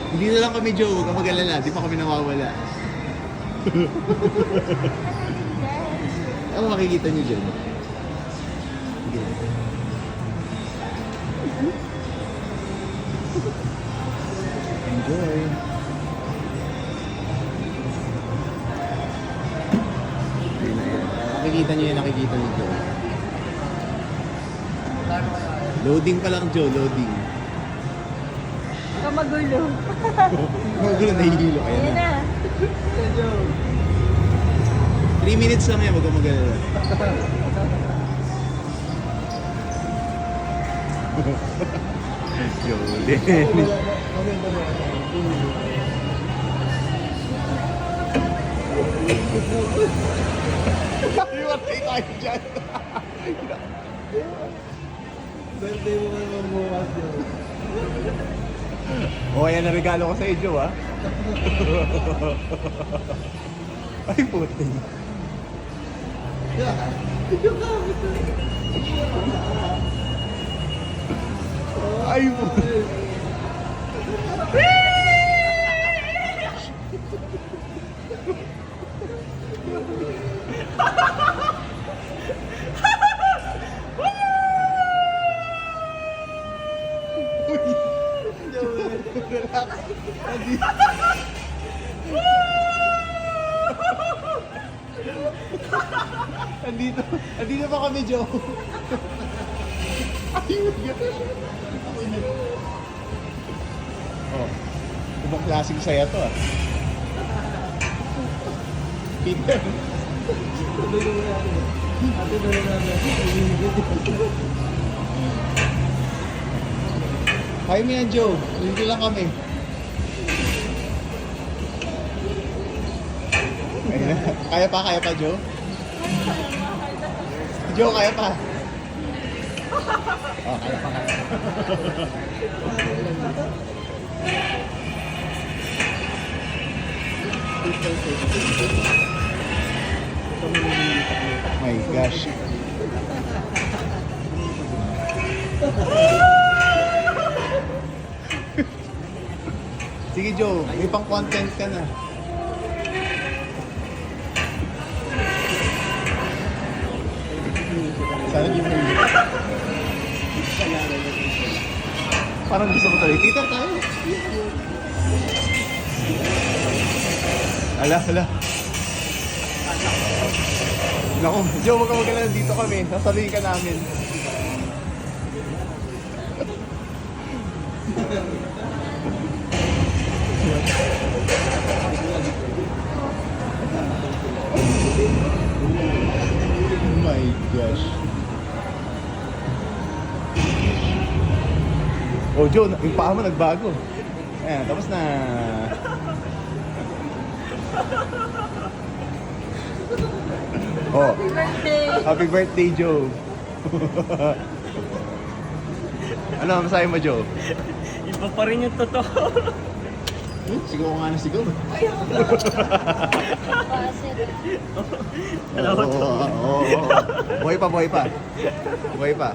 Hindi na lang kami, Joe. Huwag ka mag-alala. Di pa kami nawawala. Ano makikita niyo dyan? Sige. Enjoy. Ayun na yan. Nakikita niyo yung nakikita niyo, Joe. Loading pa lang, Joe. Loading. Kamagulo. Magulo, nahihilo. Ayan Ayan na. na. 3 minutes lang yan. Huwag ka mag-alala. Jolene. Iwatay tayo dyan. Birthday mo ka naman bukas yun. O, ayan na regalo ko sa iyo, Joe, ha? Ay, puti. Ay, puti. Andito pa kami, Joe. Ayun, oh, ibang klaseng saya to, ah. Peter. Ate na natin. Kaya mo yan, Joe. Dito lang kami. Ayun na. Kaya pa, Joe? Joe, kaya pa. Oh, kaya pa. My gosh. Sige, Joe, may pang content ka na. Sana di mo yun. Parang gusto ko tayo. Tita tayo. Hala. Naku, Joe, huwag ka mag-alala. Dito kami. Sasabihin ka namin. Oh my gosh. Oh, Joe, yung paa mo nagbago. Ayan, tapos na. Oh, Happy birthday. happy birthday, Joe. Ano, masahe mo, Joe? Iba pa rin yung totoo. Sigaw ko nga na sigaw. Salamat po. Oo. Buhay pa. Buhay pa.